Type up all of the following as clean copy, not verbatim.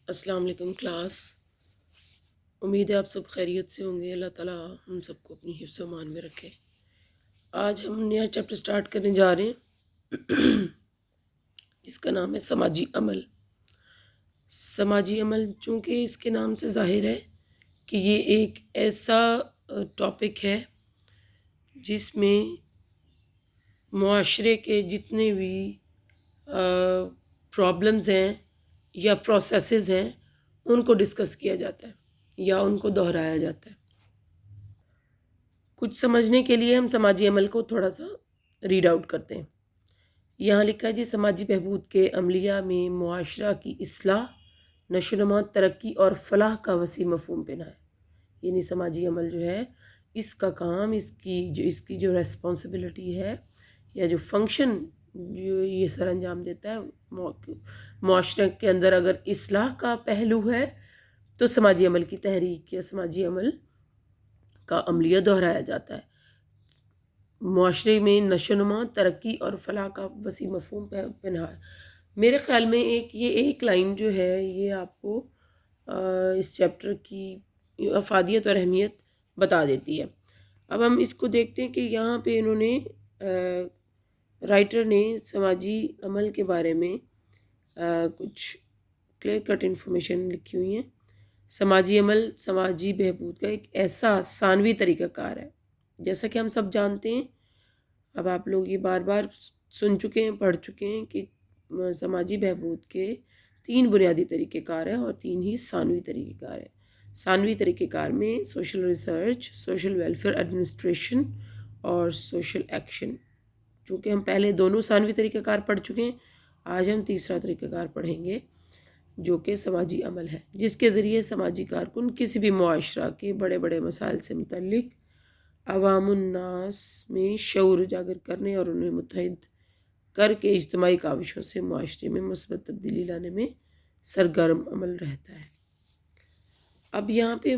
السلام علیکم کلاس. امید ہے آپ سب خیریت سے ہوں گے. اللہ تعالیٰ ہم سب کو اپنی حفظ و امان میں رکھے. آج ہم نیا چیپٹر سٹارٹ کرنے جا رہے ہیں جس کا نام ہے سماجی عمل. سماجی عمل چونکہ اس کے نام سے ظاہر ہے کہ یہ ایک ایسا ٹاپک ہے جس میں معاشرے کے جتنے بھی پرابلمز ہیں یا پروسیسز ہیں ان کو ڈسکس کیا جاتا ہے یا ان کو دہرایا جاتا ہے. کچھ سمجھنے کے لیے ہم سماجی عمل کو تھوڑا سا ریڈ آؤٹ کرتے ہیں. یہاں لکھا ہے جی سماجی بہبود کے عملیہ میں معاشرہ کی اصلاح، نشوونما، ترقی اور فلاح کا وسیع مفہوم پہنا ہے. یعنی سماجی عمل جو ہے اس کا کام، اس کی جو ریسپانسبلٹی ہے یا جو فنکشن جو یہ سر انجام دیتا ہے معاشرے کے اندر، اگر اصلاح کا پہلو ہے تو سماجی عمل کی تحریک یا سماجی عمل کا عملیہ دہرایا جاتا ہے. معاشرے میں نشوونما، ترقی اور فلاح کا وسیع مفہوم پنہا ہے. میرے خیال میں ایک لائن جو ہے یہ آپ کو اس چیپٹر کی افادیت اور اہمیت بتا دیتی ہے. اب ہم اس کو دیکھتے ہیں کہ یہاں پہ انہوں نے رائٹر نے سماجی عمل کے بارے میں کچھ کلیئر کٹ انفارمیشن لکھی ہوئی ہیں. سماجی عمل سماجی بہبود کا ایک ایسا ثانوی طریقہ کار ہے. جیسا کہ ہم سب جانتے ہیں، اب آپ لوگ یہ بار بار سن چکے ہیں، پڑھ چکے ہیں کہ سماجی بہبود کے 3 بنیادی طریقہ کار ہیں اور 3 ہی ثانوی طریقہ کار ہیں. ثانوی طریقہ کار میں social research, social welfare administration اور سوشل ایکشن. چونکہ ہم پہلے دونوں ثانوی طریقہ کار پڑھ چکے ہیں، آج ہم تیسرا طریقہ کار پڑھیں گے جو کہ سماجی عمل ہے، جس کے ذریعے سماجی کارکن کسی بھی معاشرہ کے بڑے بڑے مسائل سے متعلق عوام الناس میں شعور اجاگر کرنے اور انہیں متحد کر کے اجتماعی کاوشوں سے معاشرے میں مثبت تبدیلی لانے میں سرگرم عمل رہتا ہے. اب یہاں پہ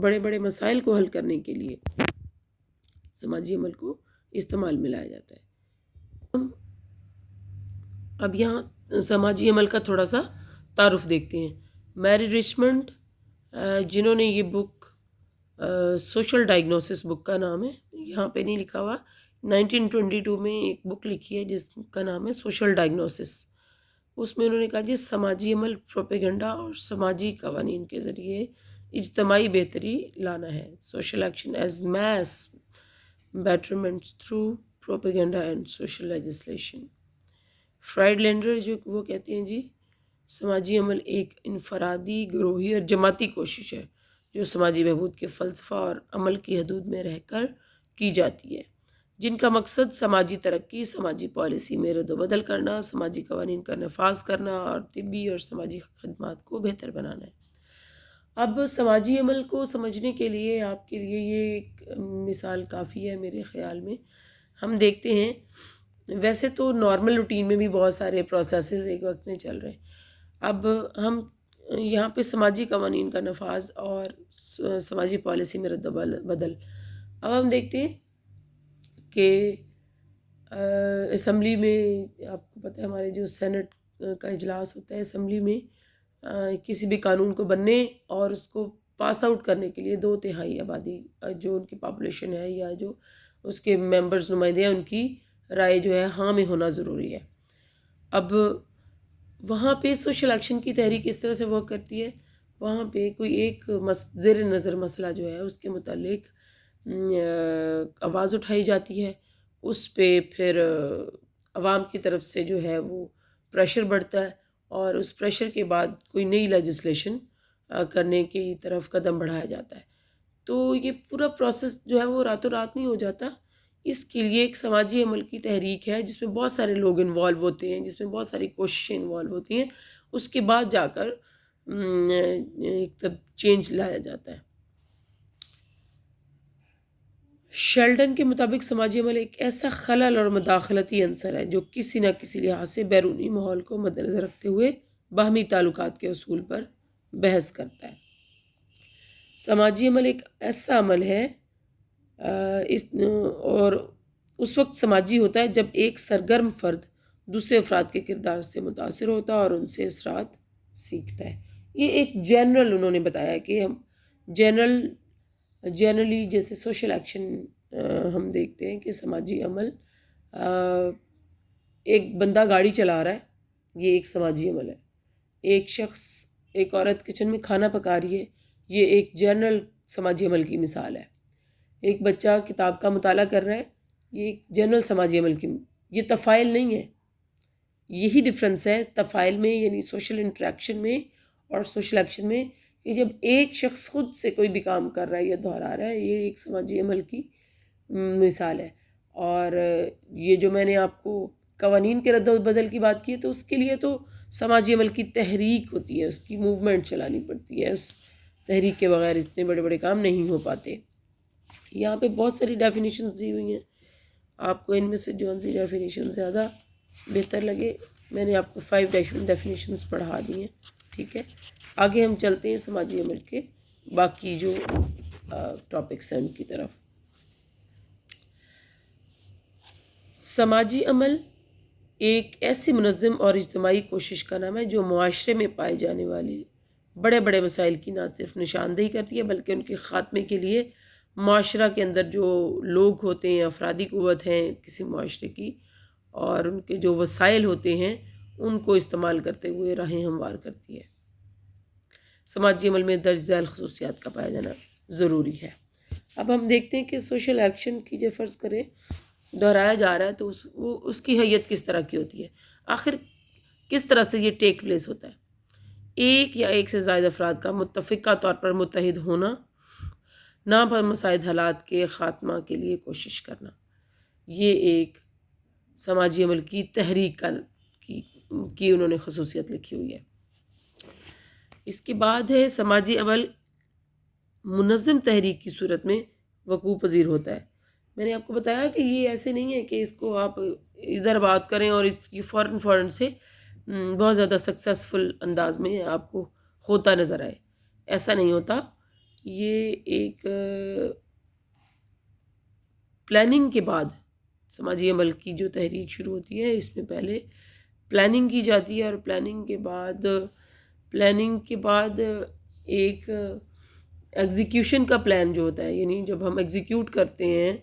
بڑے بڑے مسائل کو حل کرنے کے لیے سماجی عمل کو استعمال میں لایا جاتا ہے. اب یہاں سماجی عمل کا تھوڑا سا تعارف دیکھتے ہیں. میری رچمنڈ جنہوں نے یہ بک سوشل ڈائگنوسس بک کا نام ہے، یہاں پہ نہیں لکھا ہوا، 1922 میں ایک بک لکھی ہے جس کا نام ہے سوشل ڈائگنوسس. اس میں انہوں نے کہا جی سماجی عمل پروپیگنڈا اور سماجی قوانین کے ذریعے اجتماعی بہتری لانا ہے. Social action as mass betterments through propaganda and social legislation. Friedlander جو وہ کہتے ہیں جی سماجی عمل ایک انفرادی، گروہی اور جماعتی کوشش ہے جو سماجی بہبود کے فلسفہ اور عمل کی حدود میں رہ کر کی جاتی ہے، جن کا مقصد سماجی ترقی، سماجی پالیسی میں رد و بدل کرنا، سماجی قوانین کا نفاذ کرنا اور طبی اور سماجی خدمات کو بہتر بنانا ہے. اب سماجی عمل کو سمجھنے کے لیے آپ کے لیے یہ ایک مثال کافی ہے میرے خیال میں. ہم دیکھتے ہیں ویسے تو نارمل روٹین میں بھی بہت سارے پروسیسز ایک وقت میں چل رہے ہیں. اب ہم یہاں پہ سماجی قوانین کا نفاذ اور سماجی پالیسی میں رد و بدل، اب ہم دیکھتے ہیں کہ اسمبلی میں آپ کو پتہ ہے ہمارے جو سینٹ کا اجلاس ہوتا ہے، اسمبلی میں کسی بھی قانون کو بننے اور اس کو پاس آؤٹ کرنے کے لیے 2/3 آبادی جو ان کی پاپولیشن ہے یا جو اس کے ممبرز نمائندے ہیں ان کی رائے جو ہے ہاں میں ہونا ضروری ہے. اب وہاں پہ سوشل ایکشن کی تحریک اس طرح سے ورک کرتی ہے، وہاں پہ کوئی ایک زیر نظر مسئلہ جو ہے اس کے متعلق آواز اٹھائی جاتی ہے، اس پہ پھر عوام کی طرف سے جو ہے وہ پریشر بڑھتا ہے اور اس پریشر کے بعد کوئی نئی لیجسلیشن کرنے کی طرف قدم بڑھایا جاتا ہے. تو یہ پورا پروسیس جو ہے وہ راتوں رات نہیں ہو جاتا. اس کے لیے ایک سماجی عمل کی تحریک ہے جس میں بہت سارے لوگ انوالو ہوتے ہیں، جس میں بہت ساری کوششیں انوالو ہوتی ہیں، اس کے بعد جا کر ایک تب چینج لایا جاتا ہے. شیلڈن کے مطابق سماجی عمل ایک ایسا خلل اور مداخلتی عنصر ہے جو کسی نہ کسی لحاظ سے بیرونی ماحول کو مد نظر رکھتے ہوئے باہمی تعلقات کے اصول پر بحث کرتا ہے. سماجی عمل ایک ایسا عمل ہے اور اس وقت سماجی ہوتا ہے جب ایک سرگرم فرد دوسرے افراد کے کردار سے متاثر ہوتا ہے اور ان سے اثرات سیکھتا ہے. یہ ایک جنرل انہوں نے بتایا کہ ہم جنرلی جیسے سوشل ایکشن ہم دیکھتے ہیں کہ سماجی عمل، ایک بندہ گاڑی چلا رہا ہے، یہ ایک سماجی عمل ہے. ایک شخص، ایک عورت کچن میں کھانا پکا رہی ہے، یہ ایک جنرل سماجی عمل کی مثال ہے. ایک بچہ کتاب کا مطالعہ کر رہا ہے، یہ ایک جنرل سماجی عمل کی، یہ تفاعل نہیں ہے. یہی ڈفرنس ہے تفاعل میں، یعنی سوشل انٹریکشن میں اور سوشل ایکشن میں، کہ جب ایک شخص خود سے کوئی بھی کام کر رہا ہے یا دہرا رہا ہے، یہ ایک سماجی عمل کی مثال ہے. اور یہ جو میں نے آپ کو قوانین کے رد و بدل کی بات کی ہے، تو اس کے لیے تو سماجی عمل کی تحریک ہوتی ہے، اس کی موومنٹ چلانی پڑتی ہے. اس تحریک کے بغیر اتنے بڑے بڑے کام نہیں ہو پاتے. یہاں پہ بہت ساری ڈیفینیشنز دی ہوئی ہیں، آپ کو ان میں سے جون سی ڈیفینیشن زیادہ بہتر لگے، میں نے آپ کو 5 ڈیفینیشنز پڑھا دی ہیں. ٹھیک ہے، آگے ہم چلتے ہیں سماجی عمل کے باقی جو ٹاپکس ہیں ان کی طرف. سماجی عمل ایک ایسی منظم اور اجتماعی کوشش کا نام ہے جو معاشرے میں پائے جانے والے بڑے بڑے مسائل کی نہ صرف نشاندہی کرتی ہے بلکہ ان کے خاتمے کے لیے معاشرہ کے اندر جو لوگ ہوتے ہیں، افرادی قوت ہیں کسی معاشرے کی، اور ان کے جو وسائل ہوتے ہیں ان کو استعمال کرتے ہوئے راہیں ہموار کرتی ہے. سماجی عمل میں درج ذیل خصوصیات کا پایا جانا ضروری ہے. اب ہم دیکھتے ہیں کہ سوشل ایکشن کی جو فرض کریں دہرایا جا رہا ہے تو اس کی حیت کس طرح کی ہوتی ہے، آخر کس طرح سے یہ ٹیک پلیس ہوتا ہے. ایک یا ایک سے زائد افراد کا متفقہ طور پر متحد ہونا، نامساعد حالات کے خاتمہ کے لیے کوشش کرنا، یہ ایک سماجی عمل کی تحریک کی انہوں نے خصوصیت لکھی ہوئی ہے. اس کے بعد ہے سماجی عمل منظم تحریک کی صورت میں وقوع پذیر ہوتا ہے. میں نے آپ کو بتایا کہ یہ ایسے نہیں ہے کہ اس کو آپ ادھر بات کریں اور اس کی فوراً سے بہت زیادہ سکسیسفل انداز میں آپ کو ہوتا نظر آئے، ایسا نہیں ہوتا. یہ ایک پلاننگ کے بعد سماجی عمل کی جو تحریک شروع ہوتی ہے، اس میں پہلے پلاننگ کی جاتی ہے، اور پلاننگ کے بعد ایک ایگزیکیوشن کا پلان جو ہوتا ہے، یعنی جب ہم ایگزیکیوٹ کرتے ہیں،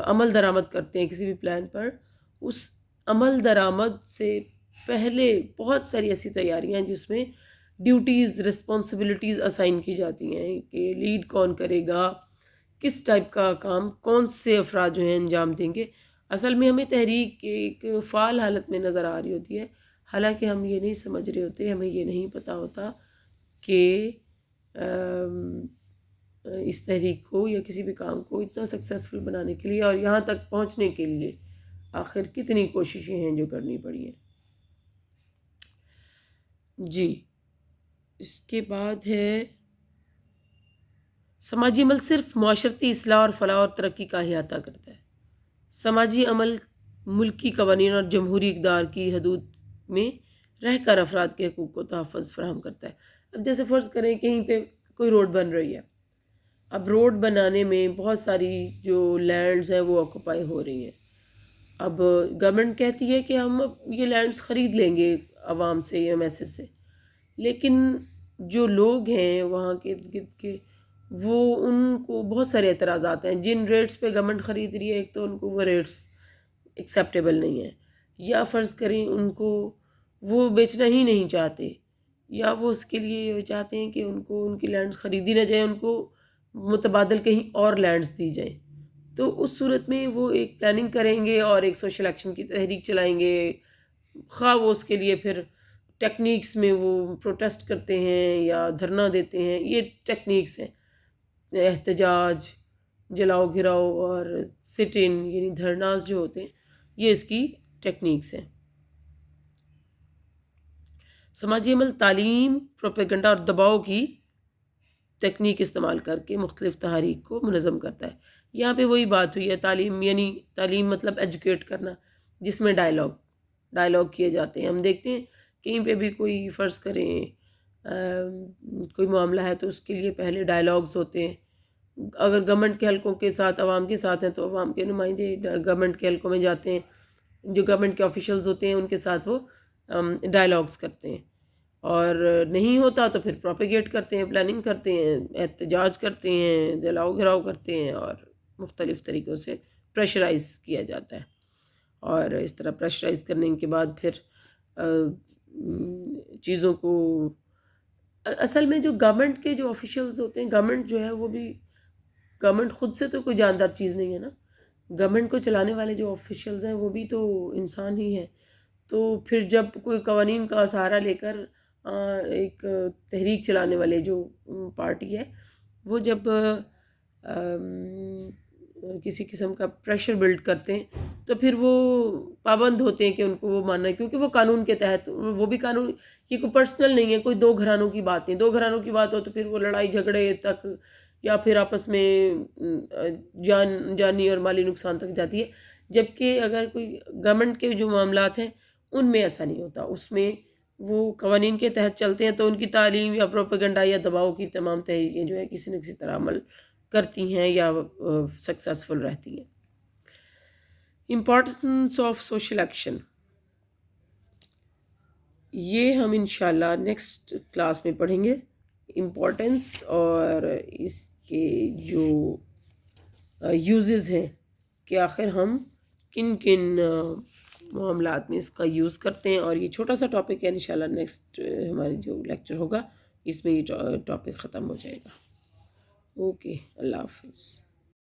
عمل درآمد کرتے ہیں کسی بھی پلان پر، اس عمل درآمد سے پہلے بہت ساری ایسی تیاریاں ہیں جس میں ڈیوٹیز، رسپانسبلٹیز اسائن کی جاتی ہیں کہ لیڈ کون کرے گا، کس ٹائپ کا کام کون سے افراد جو ہیں انجام دیں گے. اصل میں ہمیں تحریک ایک فعال حالت میں نظر آ رہی ہوتی ہے، حالانکہ ہم یہ نہیں سمجھ رہے ہوتے، ہمیں یہ نہیں پتہ ہوتا کہ اس تحریک کو یا کسی بھی کام کو اتنا سکسیسفل بنانے کے لیے اور یہاں تک پہنچنے کے لیے آخر کتنی کوششیں ہیں جو کرنی پڑی ہیں. جی، اس کے بعد ہے سماجی عمل صرف معاشرتی اصلاح اور فلاح اور ترقی کا احاطہ کرتا ہے. سماجی عمل ملکی قوانین اور جمہوری اقدار کی حدود میں رہ کر افراد کے حقوق کو تحفظ فراہم کرتا ہے. اب جیسے فرض کریں کہیں پہ کوئی روڈ بن رہی ہے، اب روڈ بنانے میں بہت ساری جو لینڈز ہیں وہ آکوپائی ہو رہی ہیں. اب گورنمنٹ کہتی ہے کہ ہم اب یہ لینڈز خرید لیں گے عوام سے یا میسز سے، لیکن جو لوگ ہیں وہاں کے ارد گرد کے، وہ ان کو بہت سارے اعتراضات ہیں. جن ریٹس پہ گورنمنٹ خرید رہی ہے، ایک تو ان کو وہ ریٹس ایکسیپٹیبل نہیں ہیں، یا فرض کریں ان کو وہ بیچنا ہی نہیں چاہتے، یا وہ اس کے لیے یہ چاہتے ہیں کہ ان کو ان کی لینڈز خریدی نہ جائیں، ان کو متبادل کہیں اور لینڈز دی جائیں. تو اس صورت میں وہ ایک پلاننگ کریں گے اور ایک سوشل ایکشن کی تحریک چلائیں گے، خواہ وہ اس کے لیے پھر ٹیکنیکس میں وہ پروٹیسٹ کرتے ہیں یا دھرنا دیتے ہیں. یہ ٹیکنیکس ہیں، احتجاج، جلاؤ گھراؤ اور سٹ ان یعنی دھرناز جو ہوتے ہیں، یہ اس کی ٹیکنیکس ہیں. سماجی عمل تعلیم، پروپیگنڈا اور دباؤ کی تکنیک استعمال کر کے مختلف تحریک کو منظم کرتا ہے. یہاں پہ وہی بات ہوئی ہے، تعلیم یعنی تعلیم مطلب ایجوکیٹ کرنا، جس میں ڈائلاگ کیے جاتے ہیں. ہم دیکھتے ہیں کہیں پہ بھی کوئی فرض کریں کوئی معاملہ ہے تو اس کے لیے پہلے ڈائلاگز ہوتے ہیں. اگر گورنمنٹ کے حلقوں کے ساتھ عوام کے ساتھ ہیں تو عوام کے نمائندے گورنمنٹ کے حلقوں میں جاتے ہیں، جو گورنمنٹ کے آفیشلز ہوتے ہیں ان کے ساتھ وہ ڈائلاگز کرتے ہیں. اور نہیں ہوتا تو پھر پروپیگیٹ کرتے ہیں، پلاننگ کرتے ہیں، احتجاج کرتے ہیں، جلاؤ گھراؤ کرتے ہیں، اور مختلف طریقوں سے پریشرائز کیا جاتا ہے. اور اس طرح پریشرائز کرنے کے بعد پھر چیزوں کو اصل میں جو گورنمنٹ کے جو آفیشلز ہوتے ہیں، گورنمنٹ جو ہے وہ بھی، گورنمنٹ خود سے تو کوئی جاندار چیز نہیں ہے نا. گورنمنٹ کو چلانے والے جو آفیشلز ہیں وہ بھی تو انسان ہی ہیں. تو پھر جب کوئی قوانین کا سہارا لے کر ایک تحریک چلانے والے جو پارٹی ہے وہ جب کسی قسم کا پریشر بلڈ کرتے ہیں تو پھر وہ پابند ہوتے ہیں کہ ان کو وہ ماننا ہے، کیونکہ وہ قانون کے تحت، وہ بھی قانون، یہ کوئی پرسنل نہیں ہے، کوئی دو گھرانوں کی بات نہیں. دو گھرانوں کی بات ہو تو پھر وہ لڑائی جھگڑے تک یا پھر آپس میں جانی اور مالی نقصان تک جاتی ہے. جبکہ اگر کوئی گورنمنٹ کے جو معاملات ہیں ان میں ایسا نہیں ہوتا. اس میں وہ قوانین کے تحت چلتے ہیں تو ان کی تعلیم یا پروپیگنڈا یا دباؤ کی تمام تحریکیں جو ہے کسی نہ کسی طرح عمل کرتی ہیں یا سکسیسفل رہتی ہیں. امپورٹنس آف سوشل ایکشن، یہ ہم انشاءاللہ نیکسٹ کلاس میں پڑھیں گے. امپورٹنس اور اس کے جو یوزز ہیں کہ آخر ہم کن کن معاملات میں اس کا یوز کرتے ہیں. اور یہ چھوٹا سا ٹاپک ہے، انشاءاللہ نیکسٹ ہماری جو لیکچر ہوگا اس میں یہ ٹاپک ختم ہو جائے گا. اوکے، اللہ حافظ.